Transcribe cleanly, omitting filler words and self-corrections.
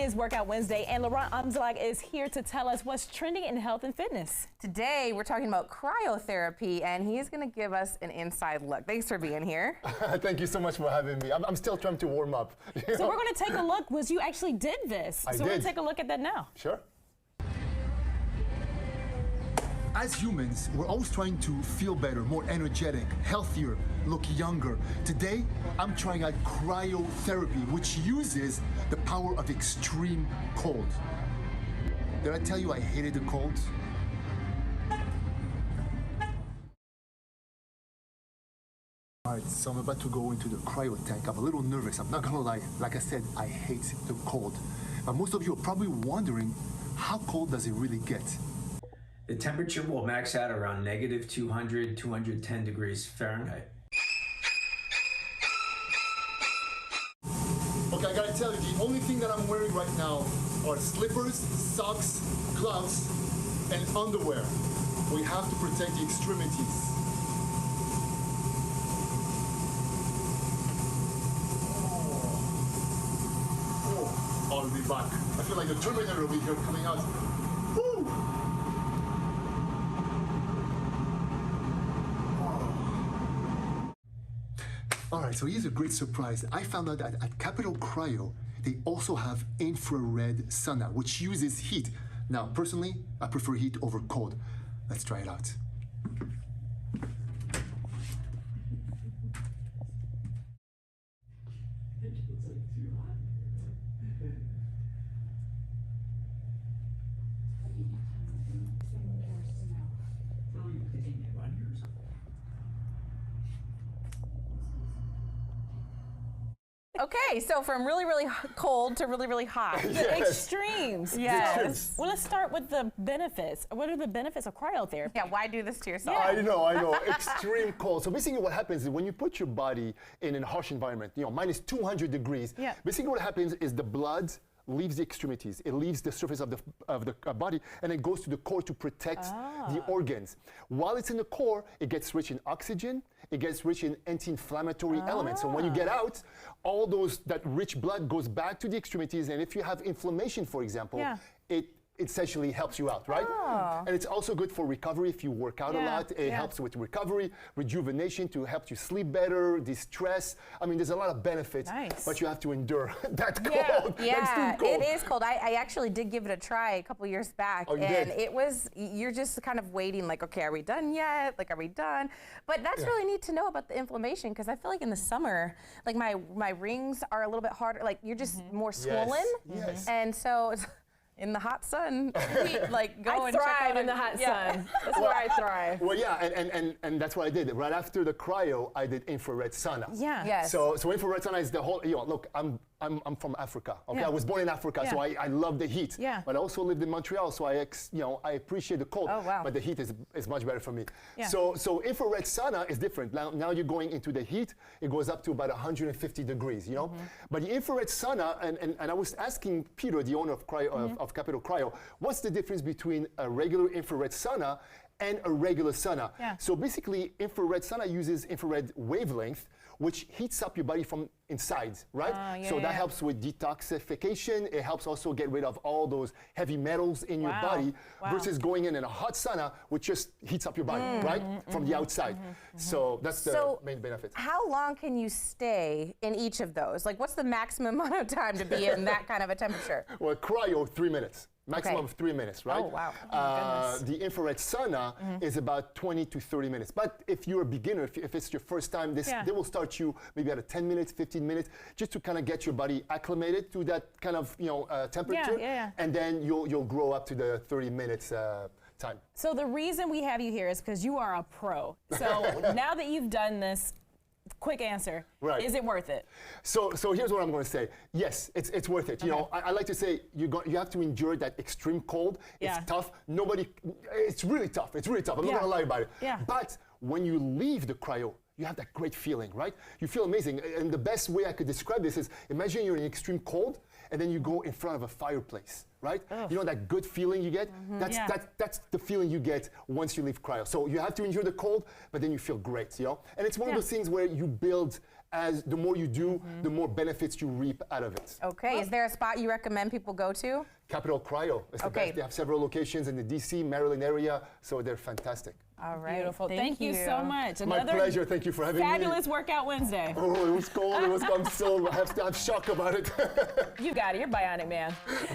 is Workout Wednesday, and Laurent Amzalak is here to tell us what's trending in health and fitness. Today, we're talking about cryotherapy, and he's going to give us an inside look. Thanks for being here. Thank you so much for having me. I'm still trying to warm up. So we're going to take a look, because you actually did this. I so did. we're going to take a look at that now. Sure. As humans, we're always trying to feel better, more energetic, healthier, look younger. Today, I'm trying out cryotherapy, which uses the power of extreme cold. Did I tell you I hated the cold? All right, so I'm about to go into the cryo tank. I'm a little nervous, I'm not gonna lie. Like I said, I hate the cold. But most of you are probably wondering, how cold does it really get? The temperature will max out around negative 200, 210 degrees Fahrenheit. Okay, I gotta tell you, the only thing that I'm wearing right now are slippers, socks, gloves, and underwear. We have to protect the extremities. Oh, I'll be back. I feel like the Terminator over here coming out. Woo! All right, so here's a great surprise. I found out that at Capital Cryo, they also have infrared sauna, which uses heat. Now, personally, I prefer heat over cold. Let's try it out. Okay, so from really, really cold to really, really hot. The extremes. Yes. Well, let's start with the benefits. What are the benefits of cryotherapy? Yeah, why do this to yourself? I know. Extreme cold. So basically what happens is when you put your body in a harsh environment, minus 200 degrees, basically what happens is the blood leaves the extremities. It leaves the surface of the body, and it goes to the core to protect the organs. While it's in the core, it gets rich in oxygen, it gets rich in anti-inflammatory elements. So when you get out, all that rich blood goes back to the extremities, and if you have inflammation, for example, it essentially helps you out, right? And it's also good for recovery if you work out a lot. It helps with recovery, rejuvenation, to help you sleep better, de-stress. I mean, there's a lot of benefits, but you have to endure that cold. Yeah, it is cold. I actually did give it a try a couple years back, and it was, you're just kind of waiting like, okay, are we done yet? Like, are we done? But that's really neat to know about the inflammation, because I feel like in the summer, like my rings are a little bit harder, like you're just more swollen. Yes. And so it's, in the hot sun, like go and thrive check out in the hot sun. That's where I thrive. Well, yeah, and that's what I did. Right after the cryo, I did infrared sauna. Yeah. Yes. So infrared sauna is the whole. Look, I'm from Africa. Okay, I was born in Africa, so I love the heat. Yeah. But I also lived in Montreal, so I appreciate the cold. Oh, wow. But the heat is much better for me. Yeah. So infrared sauna is different. Now you're going into the heat. It goes up to about 150 degrees. But the infrared sauna, and I was asking Peter, the owner of of Capital Cryo, what's the difference between a regular infrared sauna and a regular sauna? So basically, infrared sauna uses infrared wavelength, which heats up your body from inside, right? So that helps with detoxification. It helps also get rid of all those heavy metals in your body versus going in a hot sauna, which just heats up your body, right? From the outside. So that's the main benefit. How long can you stay in each of those? Like, what's the maximum amount of time to be in that kind of a temperature? Well, cryo, 3 minutes. Maximum of 3 minutes, right? Oh, wow. Oh, the infrared sauna is about 20 to 30 minutes. But if you're a beginner, if it's your first time, they will start you maybe at 10 minutes, 15 minutes, just to kind of get your body acclimated to that kind of temperature. And then you'll grow up to the 30 minutes time. So the reason we have you here is because you are a pro. So now that you've done this, quick answer. Right. Is it worth it? So here's what I'm going to say. Yes, it's worth it. I like to say you have to endure that extreme cold. It's tough. It's really tough. It's really tough. I'm not going to lie about it. But when you leave the cryo, you have that great feeling, right? You feel amazing. And the best way I could describe this is, imagine you're in extreme cold, and then you go in front of a fireplace, right? You know that good feeling you get? That's the feeling you get once you leave cryo. So you have to endure the cold, but then you feel great, And it's one of those things where you build as the more you do, the more benefits you reap out of it. Okay, is there a spot you recommend people go to? Capital Cryo is the best. They have several locations in the DC, Maryland area, so they're fantastic. All right. Beautiful. Thank you so much. My pleasure. Thank you for having me. Fabulous workout Wednesday. Oh, it was cold. I'm shocked about it. You got it. You're bionic, man.